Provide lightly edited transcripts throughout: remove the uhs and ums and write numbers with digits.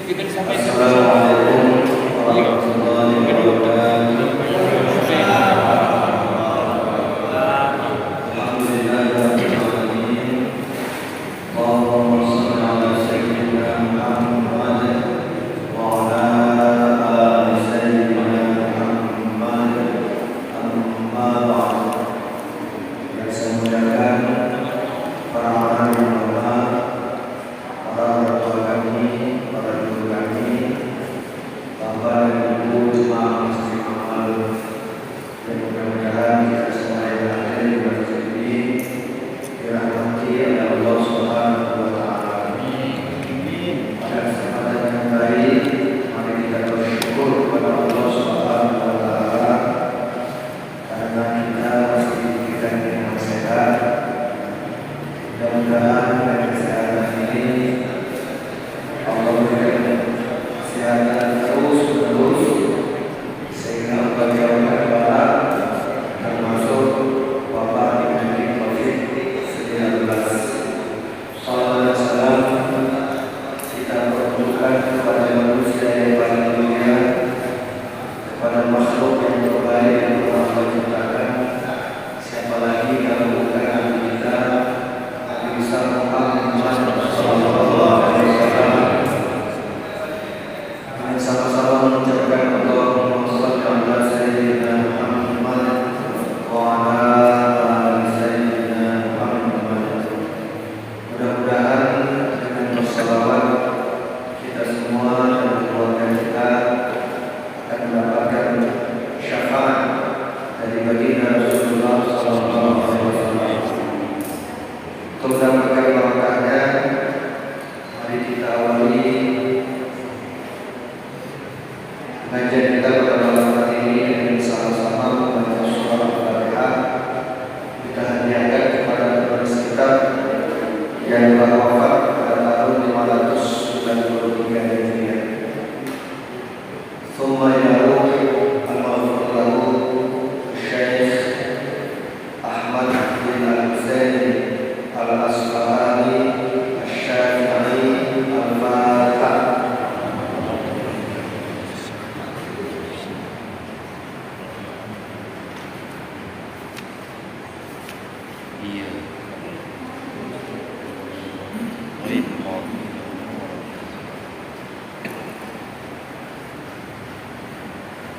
Kita disampaikan. Assalamualaikum warahmatullahi wabarakatuh.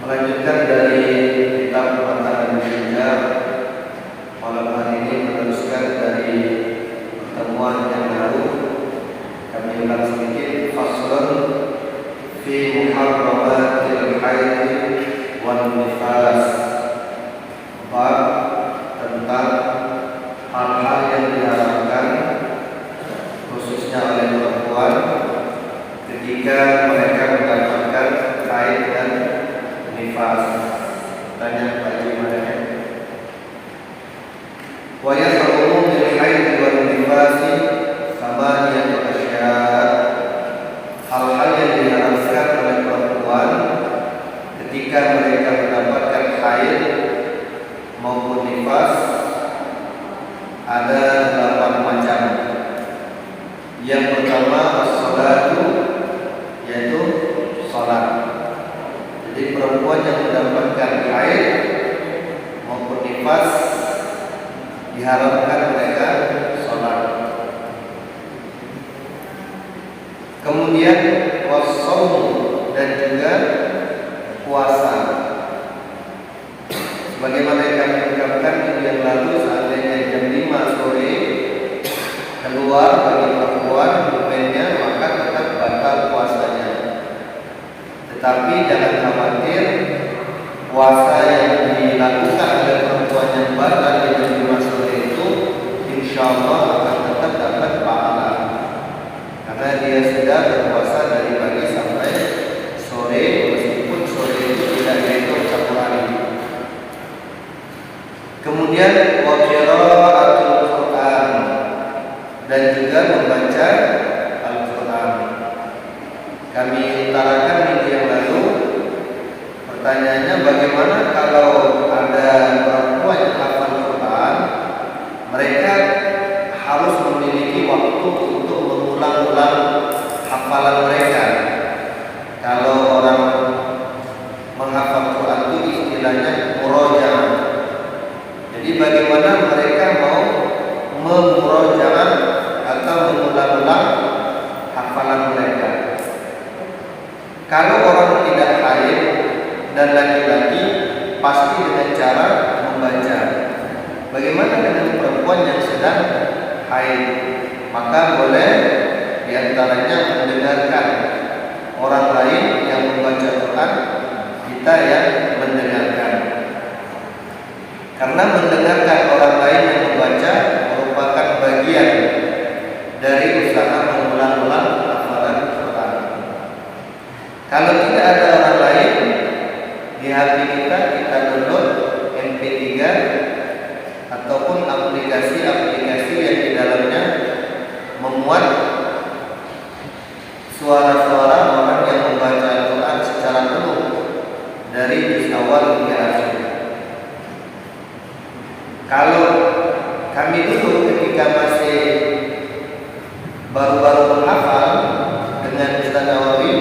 Melanjutkan dari kitab Perkataan Indonesia, malam hari ini meneruskan dari pertemuan yang lalu. Kami ulang sedikit faslun fi muharramatil haid wal nifas, bab tentang hal-hal yang diharamkan khususnya oleh perempuan ketika mereka mendapatkan haid dan nifas. Tanya Pak gimana ya? Wa yahrumu bil haid wal nifasi samaniyatu asya. Hal-hal yang diharamkan oleh perempuan ketika mereka mendapatkan haid maupun nifas ada 8 macam. Yang pertama as-salatu, yaitu salat. Jadi perempuan yang mendapatkan haid maupun nifas diharapkan mereka sholat. Kemudian wasaumu, dan juga puasa. Sebagaimana yang kami ungkapkan minggu yang lalu, seandainya jam 5 sore keluar bagi perempuan dokumennya, maka tetap batal puasanya. Tetapi jangan khawatir, puasa yang dilakukan oleh perempuan yang batal di jam 5 sore itu insya Allah akan tetap dapat pahala, karena dia sudah berpuasa dari pagi sampai sore, meskipun sore itu tidak dihitung 1 hari. Kemudian wa qira'atul Quran, dan juga membaca Al-Quran. Kami utarakan minggu yang lalu, pertanyaannya bagaimana kalau ada perempuan yang hafal Quran, mereka harus memiliki waktu untuk mengulang-ulang hafalan mereka. Kalau orang tidak haid dan laki-laki pasti dengan cara membaca. Bagaimana dengan perempuan yang sedang haid? Maka boleh diantaranya mendengarkan orang lain yang membaca Quran, kita yang mendengarkan. Karena mendengarkan orang lain yang membaca merupakan bagian dari usaha mengulang-ulang hafalan Quran. Kalau tidak ada orang lain di HP kita download MP3 ataupun aplikasi-aplikasi yang di dalamnya memuat suara-suara orang yang membaca Al-Quran secara penuh dari juz awal hingga akhir. Kalau kami dulu ketika masih baru-baru menghafal dengan Ustaz Nawawi,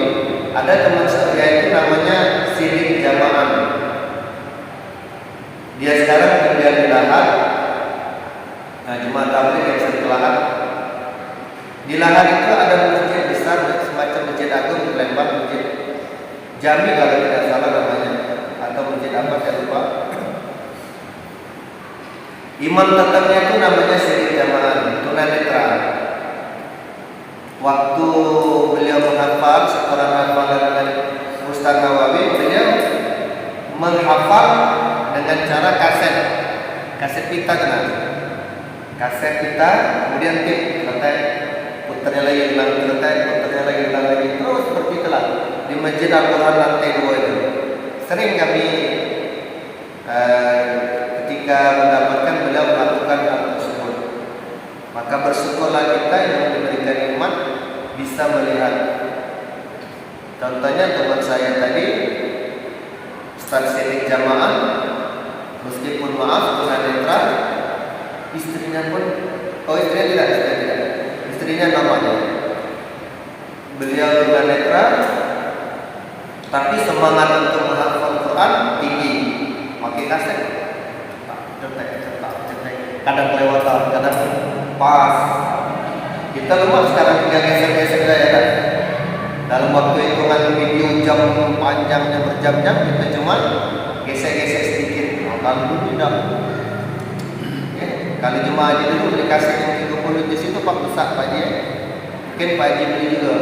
ada teman saya itu namanya Sidik Jamaah. Dia sekarang tinggal di Lahad. Nah, Jumat tabligh yang sering ke Lahad. Di Lahad itu ada masjid besar, semacam masjid agung di Lembang, masjid Jami kalau tidak salah namanya, atau masjid apa saya lupa. Imam tetapnya itu namanya Sidik Jamaah, tunanetra. Waktu beliau menghafal setelah hafalan dengan Ustaz Nawawi, beliau menghafal dengan cara kaset pita kan, kaset pita, kemudian tip, putarnya lagi hilang, putarnya lagi hilang lagi, terus seperti itulah di Masjid Al-Quran lantai 2 itu. Sering kami ketika mendapatkan beliau melakukan hal tersebut. Maka bersyukurlah kita yang diberikan nikmat bisa melihat. Contohnya teman saya tadi, Ustaz Sidik Jamaah, meskipun maaf tunanetra, istrinya pun, istrinya tidak, istrinya namanya. Beliau tunanetra, tapi semangat untuk menghafal Quran tinggi, pakai kaset, cetek, kadang kelewatan, kadang pas. Kita lemah sekarang tinggal geser-geser ya kan. Dalam waktu hitungan video jam panjangnya berjam-jam, kita cuma gesek-gesek sedikit. Kalau dulu tidak. Ya, kali jemaah haji dulu beli kaset yang 30 juz itu Pak besar Pak Haji. Mungkin Pak Haji beli juga.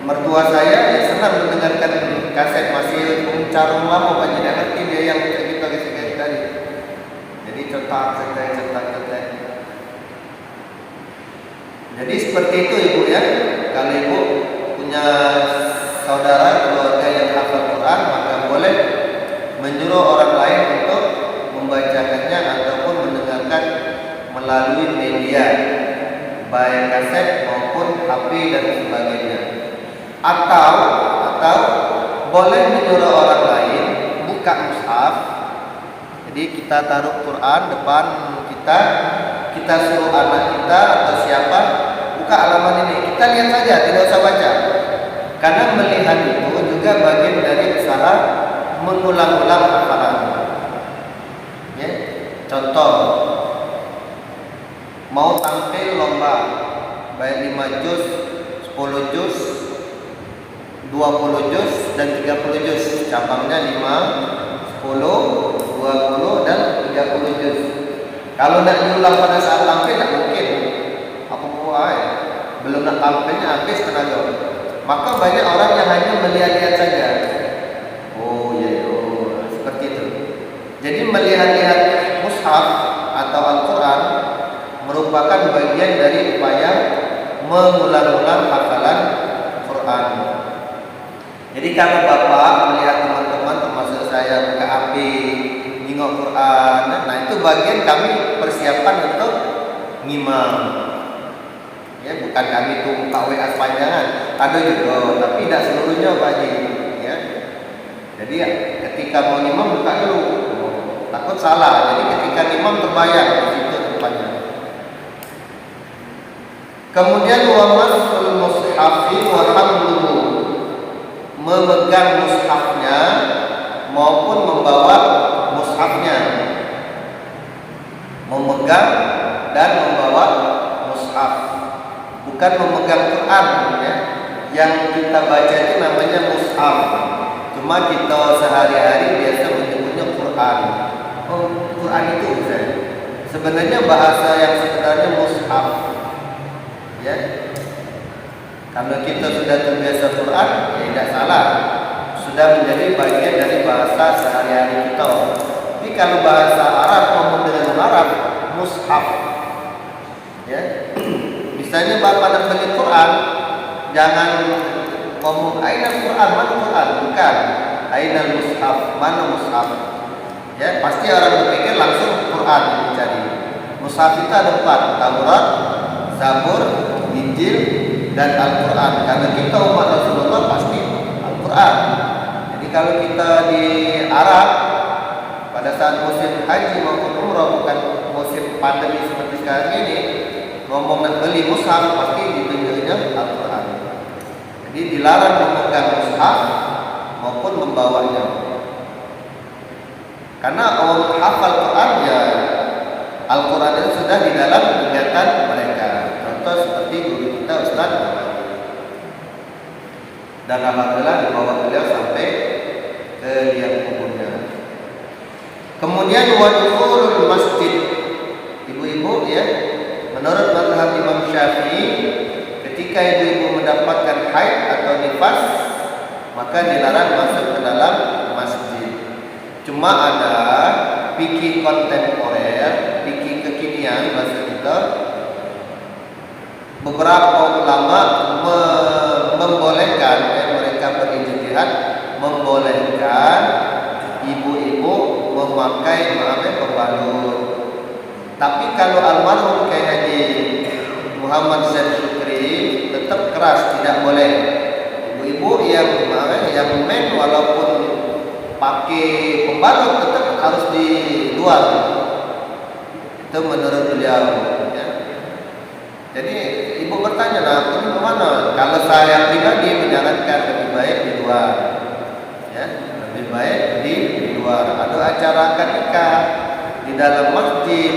Mertua saya ya senang mendengarkan kaset, masih carung lama Pak Haji, tidak ngerti dia yang kita gesek-gesek tadi. Jadi cetak. Jadi seperti itu Ibu ya. Kalau Ibu punya saudara keluarga yang hafal Quran, maka boleh menyuruh orang lain untuk membacakannya ataupun mendengarkan melalui media, baik kaset maupun HP dan sebagainya. Atau boleh menyuruh orang lain buka mushaf. Jadi kita taruh Quran depan kita suruh anak kita atau siapa buka halaman ini, kita lihat saja, tidak usah baca. Karena melihat itu juga bagian dari usaha mengulang-ulang hafalan. Ya, contoh, mau tampil lomba, baik 5 juz, 10 juz, 20 juz dan 30 juz. Cabangnya 5, 10, 20 dan 30 juz. Kalau nak diulang pada saat tampil tak mungkin. Apa buat? Belum nak tampilnya habis tenaga. Maka banyak orang yang hanya melihat-lihat saja. Seperti itu. Jadi melihat-lihat mushaf atau Al-Quran merupakan bagian dari upaya mengulang-ulang hafalan Quran. Jadi kalau Bapak melihat teman-teman termasuk saya buka HP, nengok Quran, nah itu bagian kami persiapan untuk ngimam. Ya, bukan kami tuh buka WA sepanjangan, ada juga, tapi tidak seluruhnya Pak Haji. Ya. Jadi ketika mau ngimam buka dulu, takut salah. Jadi ketika ngimam terbayang di situ tempatnya. Kemudian wa masul mushafi wa hamluhu, memegang mushafnya maupun membawa mushafnya. Memegang dan membawa mushaf. bukan memegang Quran ya. Yang kita baca itu namanya mushaf. Cuma kita sehari-hari biasa menyebutnya Quran. Oh, Quran itu misalnya. Sebenarnya bahasa yang sebenarnya mushaf. Ya. Kalau kita sudah terbiasa Quran, ya tidak salah. Sudah menjadi bagian dari bahasa sehari-hari kita. Tapi kalau bahasa Arab ngomong dengan Arab, mushaf. Ya. Misalnya bapak nak beli Quran, jangan ngomong ainal Quran, mana Quran? Bukan. Ainal mushaf, mana mushaf? Ya, pasti orang berpikir langsung Quran dicari. Mushaf itu ada 4, Taurat, Zabur, Injil, dan Al-Quran. Karena kita umat Rasulullah pasti Al-Quran. Jadi kalau kita di Arab pada saat musim haji maupun umrah, bukan musim pandemi seperti sekarang ini, ngomong nak beli mushaf pasti ditunjuknya Al-Quran. Jadi dilarang memegang mushaf maupun membawanya. Karena orang hafal Quran ya Al-Quran itu sudah di dalam ingatan mereka. Contoh seperti guru kita Ustaz, dan alhamdulillah dibawa beliau sampai ke liang kuburnya. Kemudian wadkhulul masjid, ibu-ibu ya, menurut mazhab Imam Syafi'i, ketika ibu-ibu mendapatkan haid atau nifas, maka dilarang masuk ke dalam masjid. Cuma ada fikih kontemporer, fikih kekinian bahasa kita, beberapa ulama membolehkan, mereka berijtihad membolehkan ibu-ibu memakai pembalut. Tapi kalau almarhum kayak Haji Muhammad Zaid Syukri tetap keras, tidak boleh. Ibu-ibu yang men walaupun pakai pembalut tetap harus di luar. Itu menurut beliau. Ya. Jadi ibu bertanya, nah ini kemana? Kalau saya pribadi menyarankan lebih baik di luar. Ya, lebih baik di luar. Ada acara akad nikah di dalam masjid,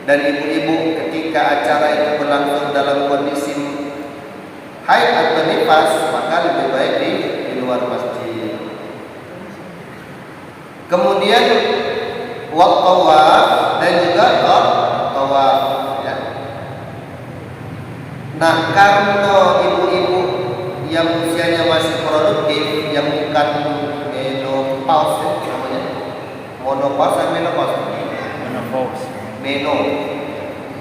dan ibu-ibu ketika acara itu berlangsung dalam kondisi haid atau nifas, maka lebih baik di luar masjid. Kemudian tawaf dan juga tawaf ya. Nah, karena ibu-ibu yang usianya masih produktif, yang bukan menopause namanya, monopause atau menopause?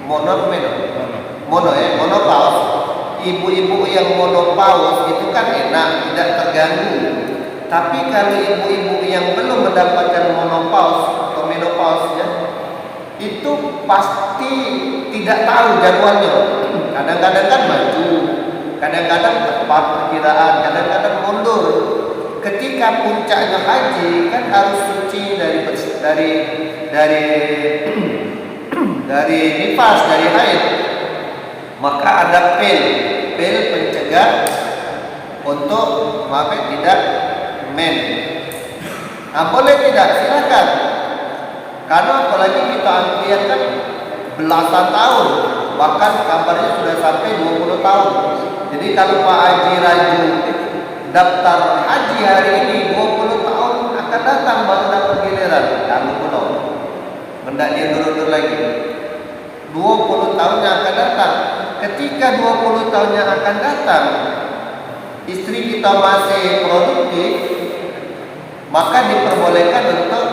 Monopause. Ibu-ibu yang monopause itu kan enak, tidak terganggu. Tapi kalau ibu-ibu yang belum mendapatkan monopause atau menopause ya, itu pasti tidak tahu jadwalnya. Kadang-kadang kan maju, kadang-kadang tepat perkiraan, kadang-kadang mundur. Ketika puncaknya haji kan harus suci dari nifas, dari haid. Maka ada pil pencegah untuk tidak men. Nah, boleh tidak? Silakan. Karena apalagi kita antrian kan belasan tahun, bahkan kabarnya sudah sampai 20 tahun. Jadi kalau Pak Haji Raju daftar haji hari ini, 20 tahun akan datang baru dapat giliran. Kamu pulau mendak dia turun lagi. 20 tahun yang akan datang. Ketika 20 tahun yang akan datang, istri kita masih produktif, maka diperbolehkan untuk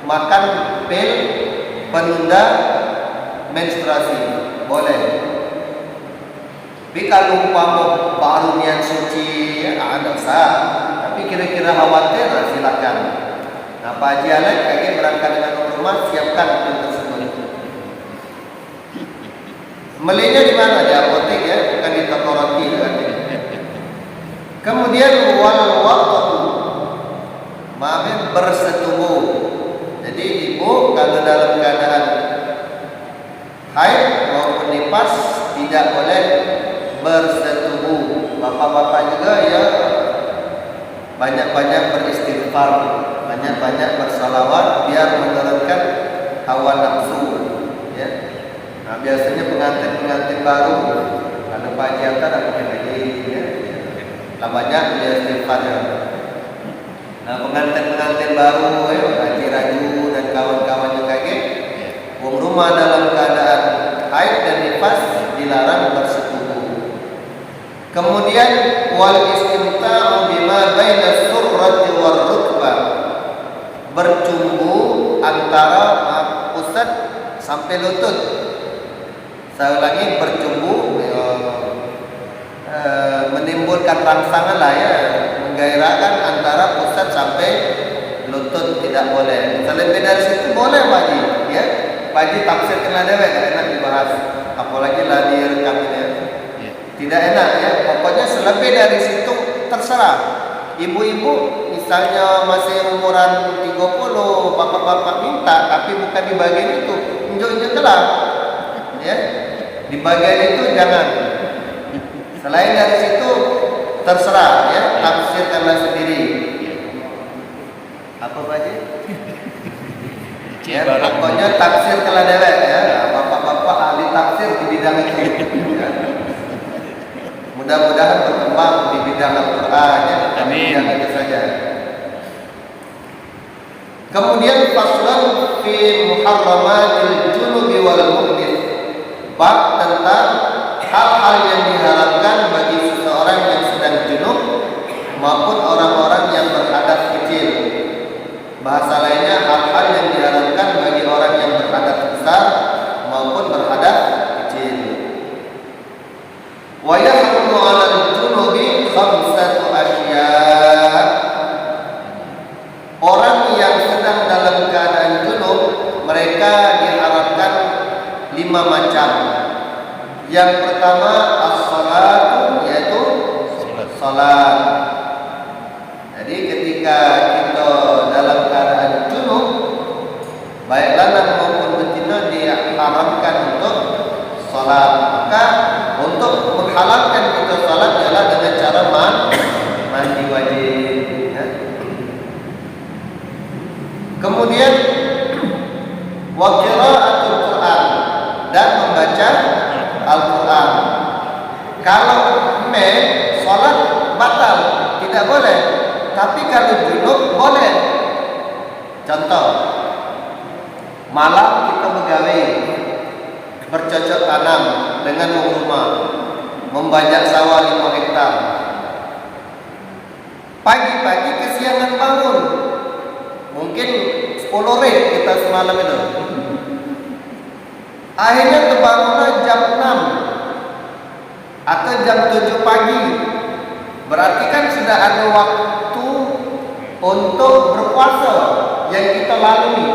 makan pil penunda menstruasi, boleh. Tapi kalau umpama baru niat suci, ada sah. Tapi kira-kira khawatir, silakan. Nah, Pak Haji Alek kayaknya berangkat dengan rumah, siapkan pil tersebut. Belinya di mana? Di apotek ya, bukan di toko roti kan. Kemudian bersetubuh. Jadi ibu kalau dalam keadaan haid maupun nifas tidak boleh bersetubuh. Bapak-bapak juga ya banyak-banyak beristighfar, banyak-banyak bersalawat biar menurunkan hawa nafsu ya. Nah, biasanya pengantin baru ada Pak Haji Atta dan Pak Haji ya. Lah banyak dia istighfarnya. Nah, pengantin baru Haji Raju dan kawan-kawannya kayak rumah dalam keadaan haid dan nifas dilarang bersetubuh. Kemudian wal istimta'u bima baina surrati war rukbah, bercumbu antara pusat sampai lutut. Saya ulangi, bercumbu menimbulkan rangsangan lah ya, menggairahkan antara pusat sampai lutut tidak boleh. Selebih dari situ boleh Pak Haji, ya. Pak Haji tafsir kena dewek, enak dibahas. Apalagi lah direkam ini. Tidak enak ya. Pokoknya selebih dari situ terserah. Ibu-ibu misalnya masih umuran 30, bapak-bapak minta, tapi bukan di bagian itu, injek-injek telah. Ya. Di bagian itu jangan. Selain dari situ terserah ya, tafsirkanlah sendiri. Apa Pak Haji? Ya, pokoknya tafsir telah dewek ya. Bapak-bapak ahli tafsir di bidang itu. Ya. Mudah-mudahan berkembang di bidang Al-Quran ya. Amin. Jangan itu saja. Kemudian faslun fi muharramatil junubi wal muhdits. Bab tentang hal-hal yang diharamkan bagi seseorang yang sedang junub maupun orang-orang yang berhadas kecil. Bahasa lainnya, hal-hal yang diharamkan bagi orang yang berhadas besar maupun berhadas kecil. Wa yahrumu 'alal junubi khamsatu asya'. Orang yang sedang dalam keadaan junub, mereka diharamkan 5 macam. Yang pertama as-salat, yaitu salat. Jadi ketika kita dalam keadaan junub, baik lanang maupun betina, diharamkan untuk salat. Maka untuk menghalalkan kita salat adalah dengan cara mandi wajib. Ya. Kemudian wa qira'atul Quran, dan membaca Al-Quran. Kalau salat batal, tidak boleh. Tapi kalau junub boleh. Contoh, malam kita begawe, bercocok tanam dengan rumah, membajak sawah 5 hektar. Pagi-pagi kesiangan bangun, mungkin 10 red kita semalam itu. Akhirnya terbangunlah jam 6 atau jam 7 pagi. Berarti kan sudah ada waktu untuk berpuasa yang kita lalui.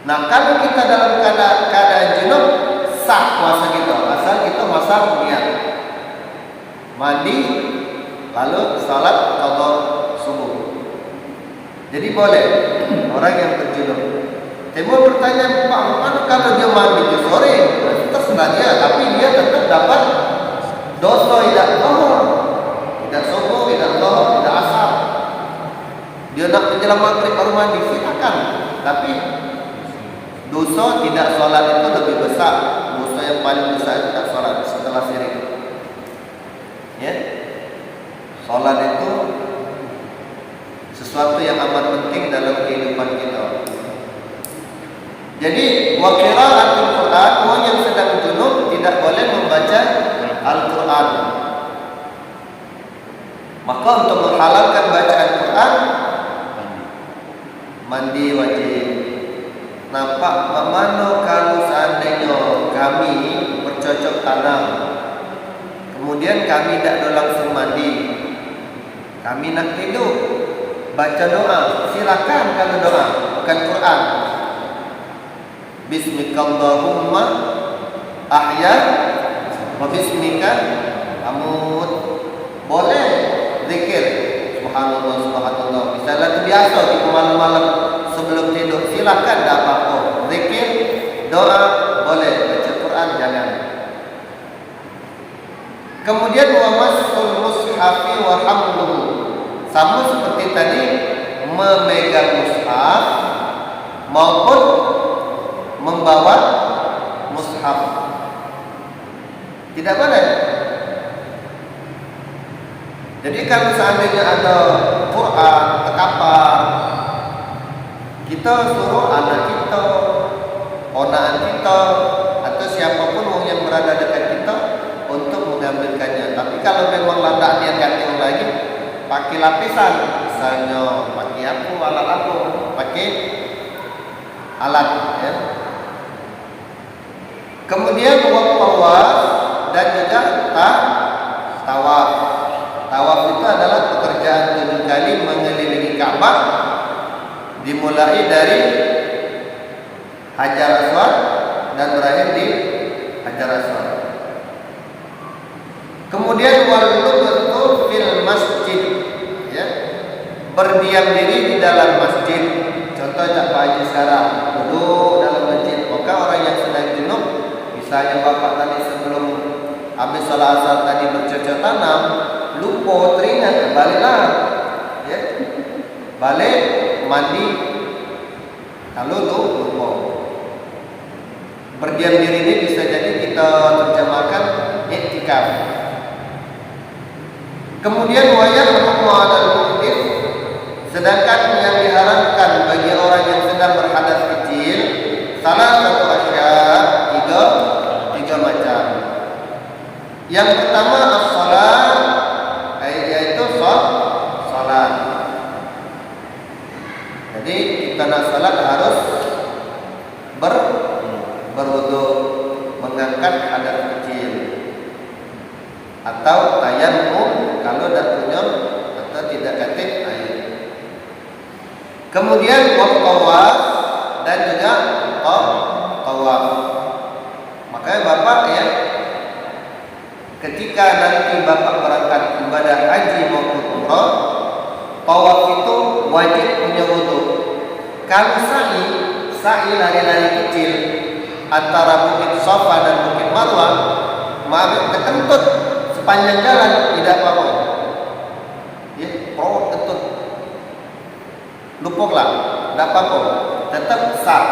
Nah, kalau kita dalam keadaan junub, sah puasa kita, asal kita masak niat, mandi, lalu salat qadha subuh. Jadi boleh orang yang berjunub. Timbul pertanyaan, Pak, mana kalau dia mandi sore? Terserah dia, tapi dia tetap dapat dosa tidak zuhur, tidak subuh, tidak zuhur, tidak asar. Dia nak menjelang maghrib baru mandi, silakan. Tapi dosa tidak sholat itu lebih besar. Dosa yang paling besar tidak sholat setelah syirik. Ya, sholat itu sesuatu yang amat penting dalam kehidupan kita. Jadi wa qira'atul Quran, orang yang sedang junub tidak boleh membaca Al-Quran. Maka untuk menghalalkan bacaan Quran, mandi wajib. Nampak bagaimana kalau seandainya kami bercocok tanam, kemudian kami tidak langsung mandi, kami nak tidur, baca doa, silakan kalau doa, bukan Quran. Bismikallahumma ahya wa bismika amut. Boleh zikir subhanallah subhanallah. Misalnya itu biasa di malam-malam sebelum tidur, silakan, tidak apa-apa. Zikir, doa boleh, baca Quran jangan. Kemudian wa masul mushafi wa hamluhu, sama seperti tadi, memegang mushaf maupun membawa mushaf. Tidak boleh. Jadi kalau seandainya ada Quran terkapar, kita suruh anak kita, ponaan kita, atau siapapun yang berada dekat kita untuk mengambilkannya. Tapi kalau memang landak dia ganti lagi, pakai lapisan, misalnya pakai alat pakai alat, ya. Kemudian tawaf dan juga tawaf. Tawaf itu adalah pekerjaan 7 kali mengelilingi Ka'bah, dimulai dari Hajar Aswad dan berakhir di Hajar Aswad. Kemudian wal-lubtu fil masjid, ya, berdiam diri di dalam masjid. Contoh Cak Pak Haji sekarang duduk dalam masjid. Maka orang yang sedang junub, misalnya bapak tadi sebelum habis sholat asar tadi bercocok tanam, lupa teringat, baliklah, ya, balik mandi. Lalu tuh lupa. Berdiam diri ini bisa jadi kita terjemahkan iktikaf. Kemudian wayang al muhdits, sedangkan yang diharamkan bagi orang yang sedang berhadas kecil salah satu asya, tiga macam. Yang pertama as-salat, yaitu salat. Jadi kita nak salat harus berwudu, mengangkat hadas kecil, atau tayammum kalau tidak punya atau tidak katib air. Kemudian tawaf dan juga tawaf. Makanya bapak, ya, ketika nanti bapak berangkat ibadah haji maupun umrah, tawaf itu wajib punya wudu. Kalau sa'i lari-lari kecil antara Bukit Safa dan Bukit Marwah, mari ketentut sepanjang jalan tidak apa-apa. Ya, ketut. Lupuklah, tidak apa-apa. Tetap sah.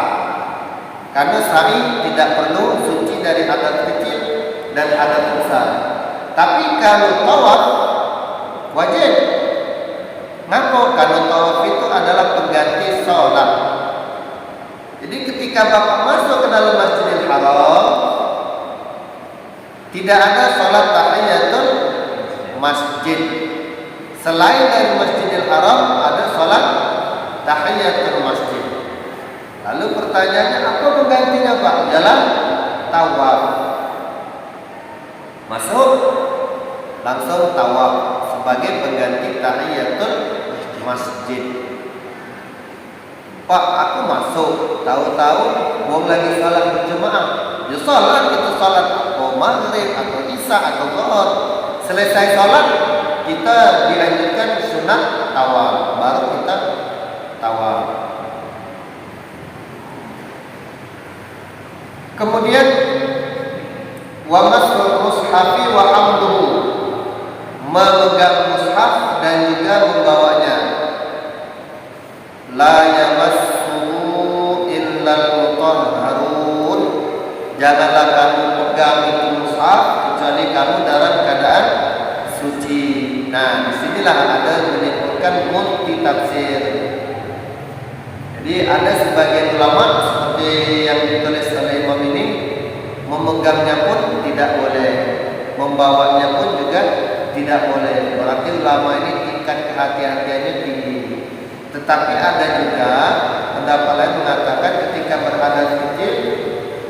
Karena sa'i tidak perlu suci dari hadas kecil dan hadas besar. Tapi kalau tawaf wajib. Kenapa? Karena tawaf itu adalah pengganti sholat. Jadi ketika bapak masuk ke dalam Masjidil Haram, tidak ada sholat tahiyatul masjid. Selain dari Masjidil Haram ada sholat tahiyatul masjid. Lalu pertanyaannya, apa penggantinya Pak? Jalan tawaf. Masuk langsung tawaf sebagai pengganti tahiyatul masjid. Pak, aku masuk, tahu-tahu mau lagi sholat berjemaah. Ya sholat itu sholat atau maghrib atau isya atau zuhur. Selesai sholat kita dilanjutkan sunat tawaf, baru kita tawaf. Kemudian wa masrul mushafi wa hamduhu, memegang mushaf dan juga membawanya. La yamassuhu illal mutahharun, janganlah kamu pegang itu mushaf kecuali kamu dalam keadaan suci. Nah, disinilah ada menyebutkan multi tafsir. Jadi ada sebagian ulama seperti yang ditulis oleh Imam ini, memegangnya pun tidak boleh, membawanya pun juga tidak boleh. Berarti ulama ini tingkat kehati-hatiannya tinggi. Tetapi ada juga pendapat lain mengatakan ketika berhadas kecil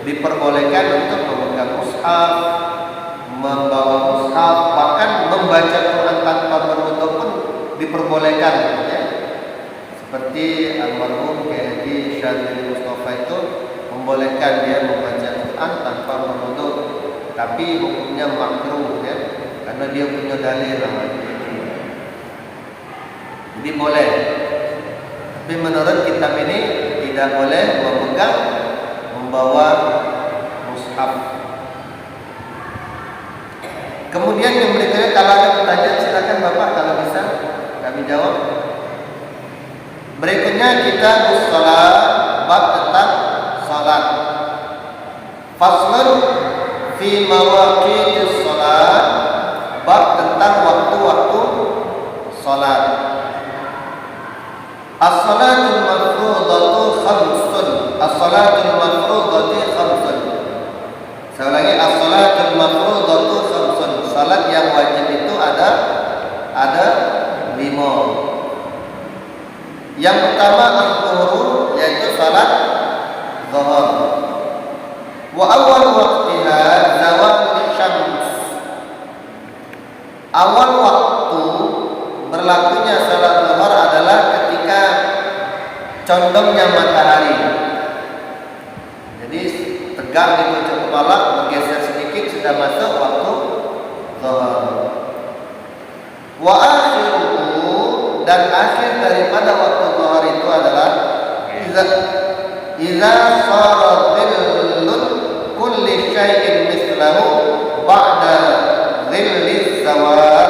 diperbolehkan untuk memegang mushaf, membawa mushaf, bahkan membaca Quran tanpa berwudu pun diperbolehkan, ya. Seperti almarhum Kiai Haji Syadzili Mustafa itu membolehkan dia membaca Quran tanpa berwudu, tapi hukumnya makruh, ya, karena dia punya dalil. Jadi boleh. Tapi menurut kitab ini tidak boleh memegang, membawa mushaf. Kemudian yang berikutnya, kalau ada pertanyaan silakan Bapak, kalau bisa kami jawab. Berikutnya kita sholat, bab tentang sholat. Faslun fi mawaqitis shalat, bab tentang waktu-waktu salat. As-salatul mafrudatu khamsun. As-salatul mafrudatu khamsun. Saya ulangi, as-salatul mafrudatu khamsun. Salat yang wajib itu ada 5. Yang pertama al-zuhur, yaitu salat zuhur. Wa awal waqtiha zawal syams. Awal waktu berlakunya salat zuhur adalah ketika condongnya matahari. Jadi tegak di pucuk kepala, bergeser sedikit sudah masuk waktu zuhur. Wa akhiruhu, dan akhir daripada waktu zuhur itu adalah idza sara dhillun kulli syai'in mislahu ba'da dhilliz zawal.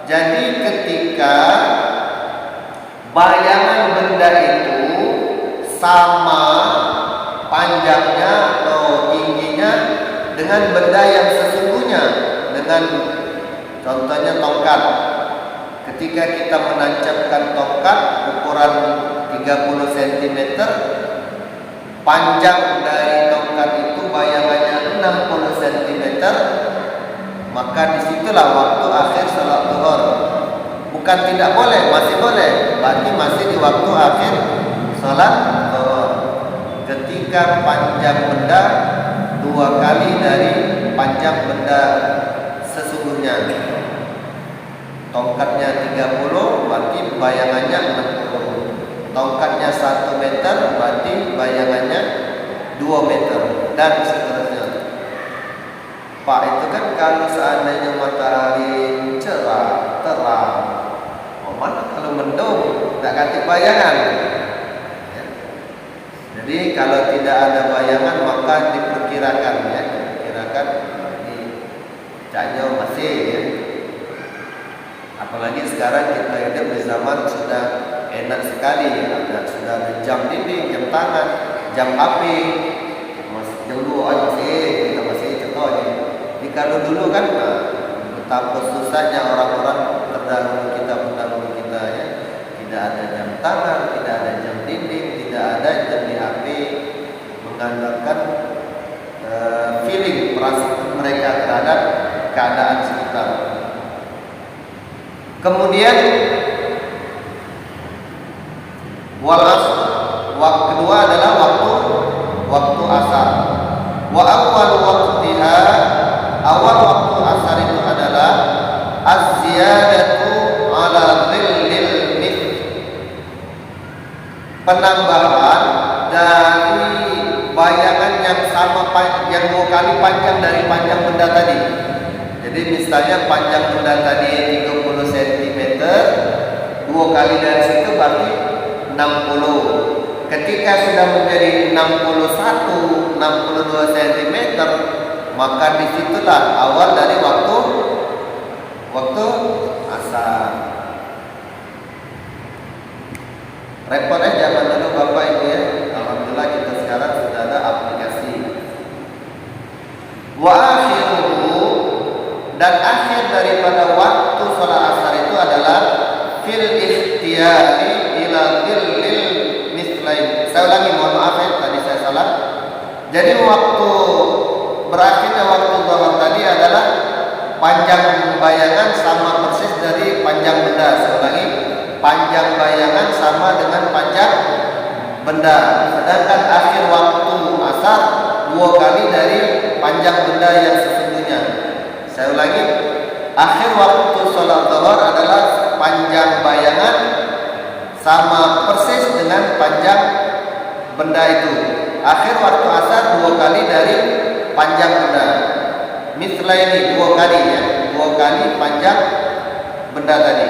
Jadi ketika bayangan benda itu sama panjangnya atau tingginya dengan benda yang sesungguhnya, dengan contohnya tongkat. Ketika kita menancapkan tongkat ukuran 30 cm, panjang dari tongkat itu bayangannya 60 cm, maka disitulah waktu akhir salat zuhur. Bukan tidak boleh, masih boleh, berarti masih di waktu akhir salat zuhur. Ketika panjang benda 2 kali dari panjang benda sesungguhnya. Tongkatnya 30, berarti bayangannya 60. Tongkatnya 1 meter, berarti bayangannya 2 meter, dan seterusnya. Pak, itu kan kalau seandainya matahari cerah, terang, mana kalau mendung, tak ganti bayangan. Ya. Jadi kalau tidak ada bayangan, maka diperkirakan, ya, diperkirakan di Caknyo masih, ya. Apalagi sekarang kita hidup di zaman sudah enak sekali, ya. Sudah ada jam dinding, jam tangan, jam api. Dulu kita masih contohnya. Jadi kalau dulu kan betapa susahnya orang-orang pendahulu kita, ya. Tidak ada jam tangan, tidak ada jam dinding, tidak ada jam di HP, mengandalkan feeling, perasaan mereka terhadap keadaan sekitar. Kemudian wal asr, waktu kedua adalah waktu asar. Wa awal waqtiha, awal waktu asar itu adalah az-ziyadatu ala dhillil mithl, penambahan dari bayangan yang sama, yang 2 kali panjang dari panjang benda tadi. Jadi misalnya panjang benda tadi 30 cm, 2 kali dari situ berarti 60. Ketika sudah menjadi 61, 62 cm, maka disitulah awal dari waktu asar. Repot aja zaman dulu Bapak Ibu, ya. Alhamdulillah kita sekarang sudah ada aplikasi. Wa akhiruhu, dan akhir daripada waktu salat asar itu adalah fil ikhtiyari ila dhillil mislain. Saya ulangi, mohon maaf ya, tadi saya salah. Jadi waktu berakhirnya waktu zuhur tadi adalah panjang bayangan sama persis dari panjang benda. Saya ulangi, panjang bayangan sama dengan panjang benda. Sedangkan akhir waktu asar 2 kali dari panjang benda yang sesungguhnya. Saya ulangi, akhir waktu salat zuhur adalah panjang bayangan sama persis dengan panjang benda itu. Akhir waktu asar 2 kali dari panjang benda. Mislah ini 2 kali, ya, 2 kali panjang benda tadi.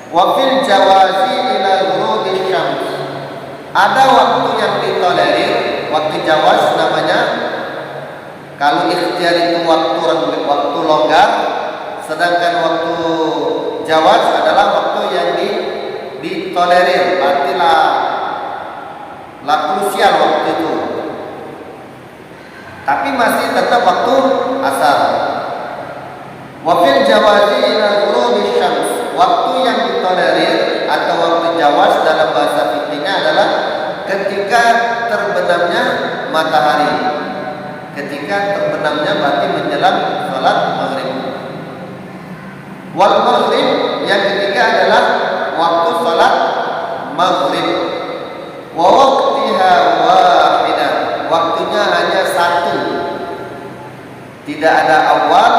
Wa fil jawazi ila ghurubisy syams, ada waktu yang ditolerir, waktu jawaz namanya. Kalau ikhtiar itu waktu longgar, sedangkan waktu jawaz adalah waktu yang ditolerir, berarti la krusial waktu itu. tapi masih tetap waktu asar. Wafil jawazi ila ghurubi syams, waktu yang ditolerir atau waktu jawaz dalam bahasa fikihnya adalah ketika terbenamnya matahari. Ketika terbenamnya berarti menjelang salat maghrib. Wal maghrib yang ketiga adalah waktu salat maghrib. Wa waqtiha wahidah, waktunya hanya satu. Tidak ada awal,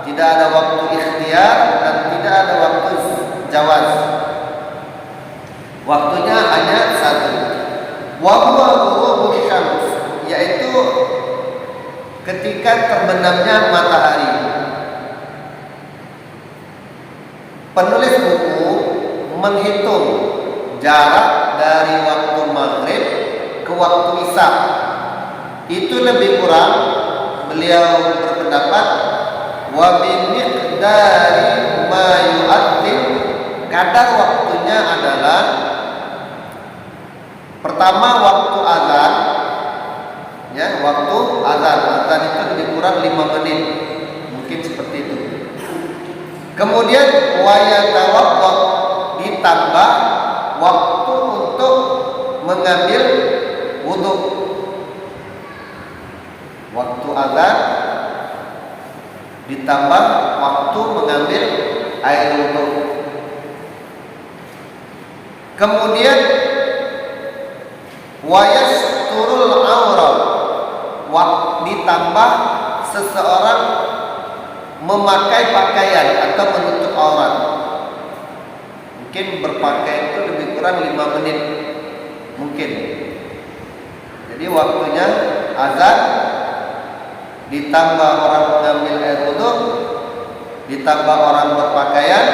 tidak ada waktu ikhtiyar, dan tidak ada waktu jawaz. Waktunya hanya satu. Wa huwa ghurubus syams, yaitu ketika terbenamnya matahari. Penulis buku menghitung jarak dari waktu maghrib ke waktu isya. Itu lebih kurang, beliau berpendapat, wa bi miqdari ma yu'addin, kadar waktunya adalah pertama waktu azan, ya, waktu azan itu lebih kurang 5 menit, mungkin seperti itu. Kemudian wayatawaqqaf, ditambah waktu untuk mengambil wudhu. Waktu azan ditambah waktu mengambil air wudhu. Kemudian wayasturul aurat, ditambah seseorang memakai pakaian atau menutup aurat. Mungkin berpakaian itu lebih kurang 5 menit mungkin. Jadi waktunya azan ditambah orang mengambil air wudhu, ditambah orang berpakaian,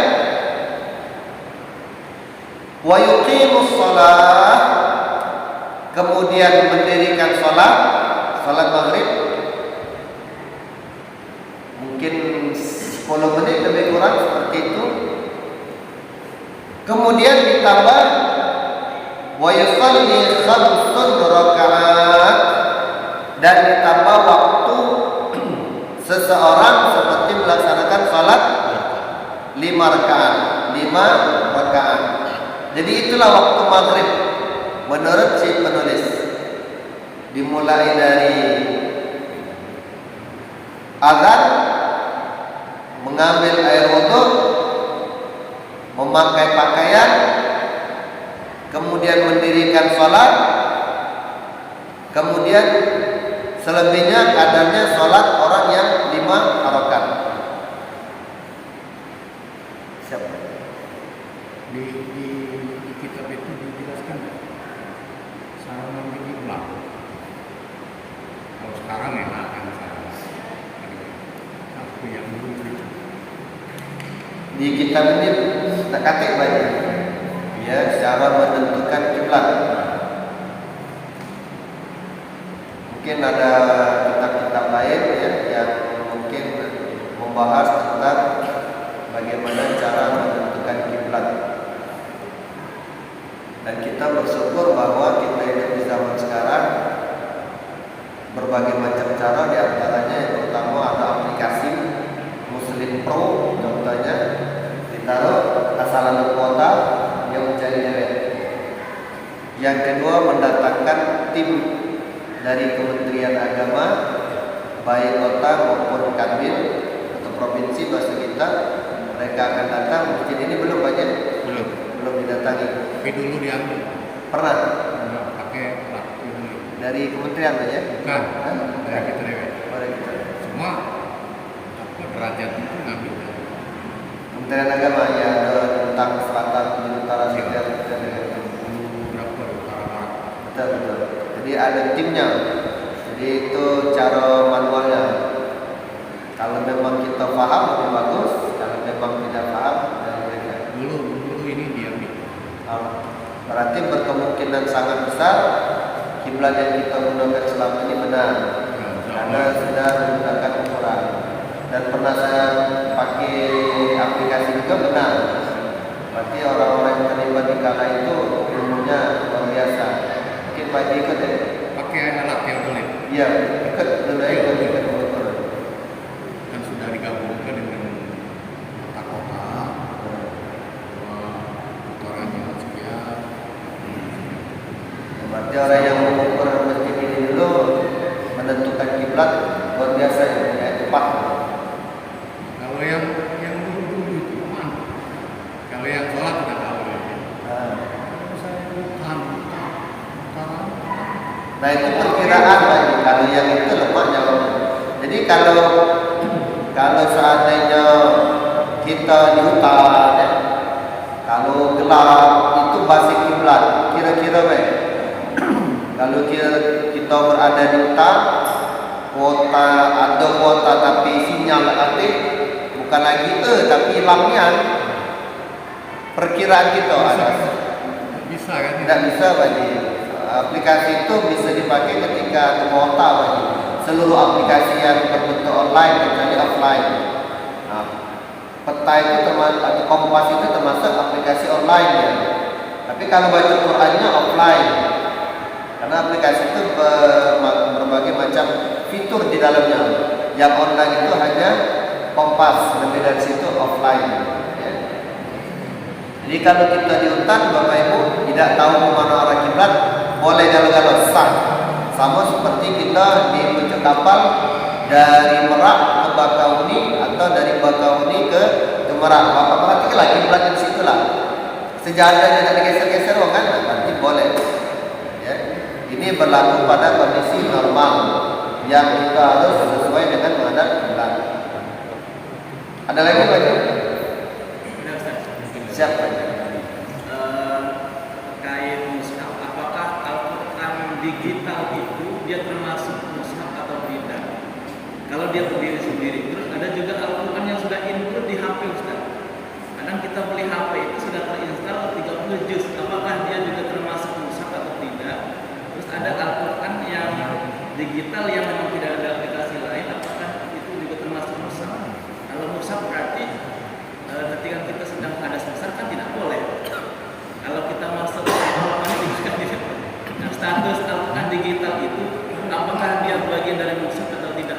wa yuqimus shalah, kemudian mendirikan salat maghrib, mungkin 10 menit lebih kurang seperti itu. Kemudian ditambah wa yusalli khamsun rakaat, dan ditambah waktu seseorang seperti melaksanakan salat 5 rakaat. Jadi itulah waktu maghrib menurut si penulis. Dimulai dari azan, mengambil air wudhu, memakai pakaian, kemudian mendirikan salat, kemudian selebihnya kadarnya salat orang yang 5 rakaat. Siapa? Di kitab itu dijelaskan cara mengambil kiblat. Kalau sekarang enak kan cara. Tapi yang dulu itu Di kitab ini terkatik banyak, ya, cara menentukan kiblat. Mungkin ada kitab-kitab lain, ya, yang mungkin membahas tentang bagaimana cara menentukan kiblat. Dan kita bersyukur bahwa kita hidup di zaman sekarang berbagai macam cara, diantaranya yang pertama ada aplikasi Muslim Pro, contohnya ditaruh asal kuota yang mencari dewek. Yang kedua, mendatangkan tim dari Kementerian Agama, baik kota maupun kanwil atau provinsi bahasa kita, mereka akan datang. Mungkin ini belum banyak, belum didatangi. tapi dulu diambil. Pernah Pakai plat ini. dari kementerian aja? Bukan. Dari kita lewat. Dari kita. Cuma apa derajat itu ngambil. Kementerian Agama, ya, ada tentang selatan, utara, sekitar. Berapa utara barat. Betul. Jadi ada timnya. Jadi itu cara manualnya. Kalau memang kita paham lebih bagus, kalau memang tidak paham, dari mereka. Dulu ini diambil. Berarti berkemungkinan sangat besar kiblat yang kita gunakan selama ini benar, karena sudah menggunakan ukuran. Dan pernah saya pakai aplikasi juga benar. Berarti orang-orang yang terlibat di kala itu ilmunya luar biasa. Mungkin Pak ikut ya? Pakai alat yang boleh. Iya, ikut kalau seandainya kita di hutan, ya, kalau gelap itu basi kiblat, kira-kira baik. Kalau kita berada di hutan, ada kuota tapi sinyal aktif, bukan lagi tapi hilangnya. Perkiraan kita ada. Bisa kan? Tidak bisa bagi aplikasi itu bisa dipakai ketika ada kuota bagi seluruh aplikasi yang berbentuk online kecuali offline. Nah, peta itu termasuk atau kompas itu termasuk aplikasi online ya. Tapi kalau baca Qurannya offline, karena aplikasi itu berbagai macam fitur di dalamnya. Yang online itu hanya kompas, lebih dari situ offline. Jadi kalau kita di hutan, Bapak Ibu tidak tahu kemana arah kiblat, boleh galau-galau sah. Sama seperti kita di pucuk kapal dari Merak ke Bakauni atau dari Bakauni ke Merak. Bapak perhatikanlah kiblatnya di situ lah. Sejadahnya tidak digeser-geser, kan? Nanti boleh. Ya. Ini berlaku pada kondisi normal yang kita harus sesuai dengan menghadap kiblat. Ada lagi Pak? Siapa? Terkait mushaf, apakah Al-Quran digital itu dia termasuk mushaf atau tidak? Kalau dia berdiri sendiri, terus ada juga Al-Quran yang sudah include di HP Ustaz. Kadang kita beli HP itu sudah terinstall 30 juz, apakah dia juga termasuk mushaf atau tidak? Terus ada Al-Quran yang digital yang memang tidak ada aplikasi lain, apakah itu juga termasuk mushaf? Kalau mushaf berarti ketika kita sedang hadas besar kan tidak boleh. Kalau kita masuk nah, status Al-Quran digital itu apakah dia bagian dari mushaf atau tidak?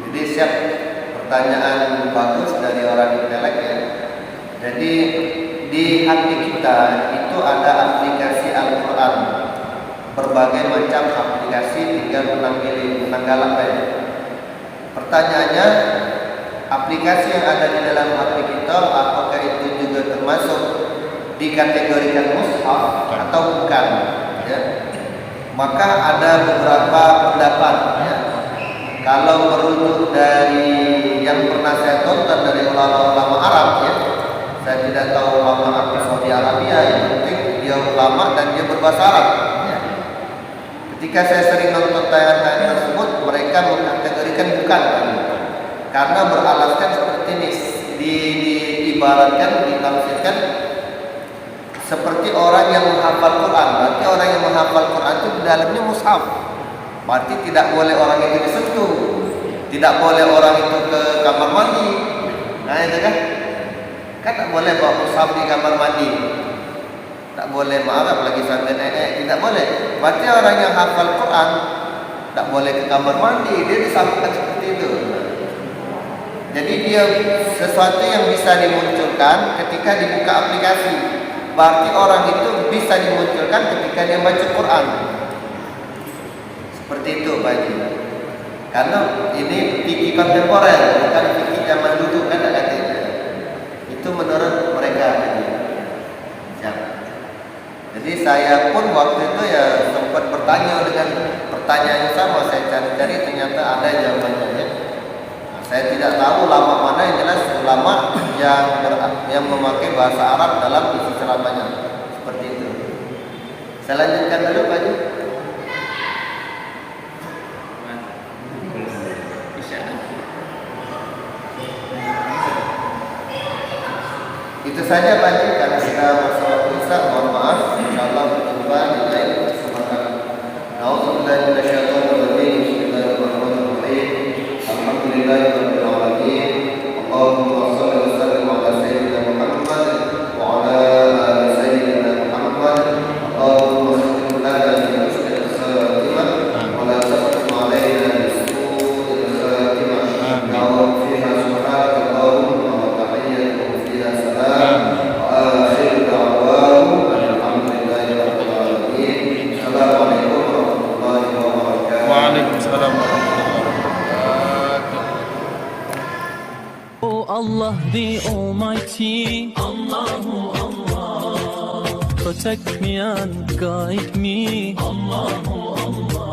Jadi siap, pertanyaan bagus dari orang intelek ya. Jadi di hati kita itu ada aplikasi Al-Quran, berbagai macam aplikasi, tinggal menanggalak ya. Pertanyaannya, aplikasi yang ada di dalam HP kita apakah itu juga termasuk dikategorikan mushaf atau bukan ya? Maka ada beberapa pendapat ya. Kalau merujuk dari yang pernah saya tonton dari ulama-ulama Arab ya, saya tidak tahu ulama Arab Saudi Arabia, yang penting dia ulama dan dia berbahasa Arab ya. Ketika saya sering nonton tayangan tersebut, mereka mengkategorikan bukan karena beralaskan seperti ini, diibaratkan, ditafsirkan seperti orang yang menghafal Quran. Berarti orang yang menghafal Quran itu di dalamnya mushaf. Berarti tidak boleh orang itu disentuh, tidak boleh orang itu ke kamar mandi. Nah itu kan tak boleh bawa mushaf di kamar mandi, tak boleh, maaf apalagi sampai nenek, tidak boleh. Berarti orang yang hafal Quran tak boleh ke kamar mandi, dia disambungkan seperti itu. Jadi dia sesuatu yang bisa dimunculkan ketika dibuka aplikasi. Berarti orang itu bisa dimunculkan ketika dia baca Quran. Seperti itu Pak Haji. Karena ini fikih kontemporer, bukan fikih zaman dulu kan ada katanya. Itu menurut mereka Haji. Ya. Jadi saya pun waktu itu ya sempat bertanya dengan pertanyaan yang sama, saya cari-cari ternyata ada jawabannya ya. Saya tidak tahu ulama mana, yang jelas ulama yang memakai bahasa Arab dalam isi ceramahnya. Seperti itu. Saya lanjutkan dulu Pak Haji. Itu saja Pak Haji, karena kita masalah Isya, mohon maaf. Insyaallah berjumpa di lain kesempatan. Nauzubillahi minasyaitonir rajim. Bismillahirrahmanirrahim. Alhamdulillahirabbil alamin. Allahumma shalli wa sallim ala sayyidina Muhammad wa ala ali sayyidina Muhammad. Allahumma salli lana bi husnil khatimah wa la taqdim alaina bi su'il khatimah. Na'udzu fiha subhanaka Allahumma wa tahiyyatuhum fiha salam wa akhiru da'wahum alhamdulillahi rabbil alamin. Assalamualaikum warahmatullahi wabarakatuh. Waalaikumsalam warahmatullahi wabarakatuh. Allah the Almighty, Allah, protect me and guide me, Allah.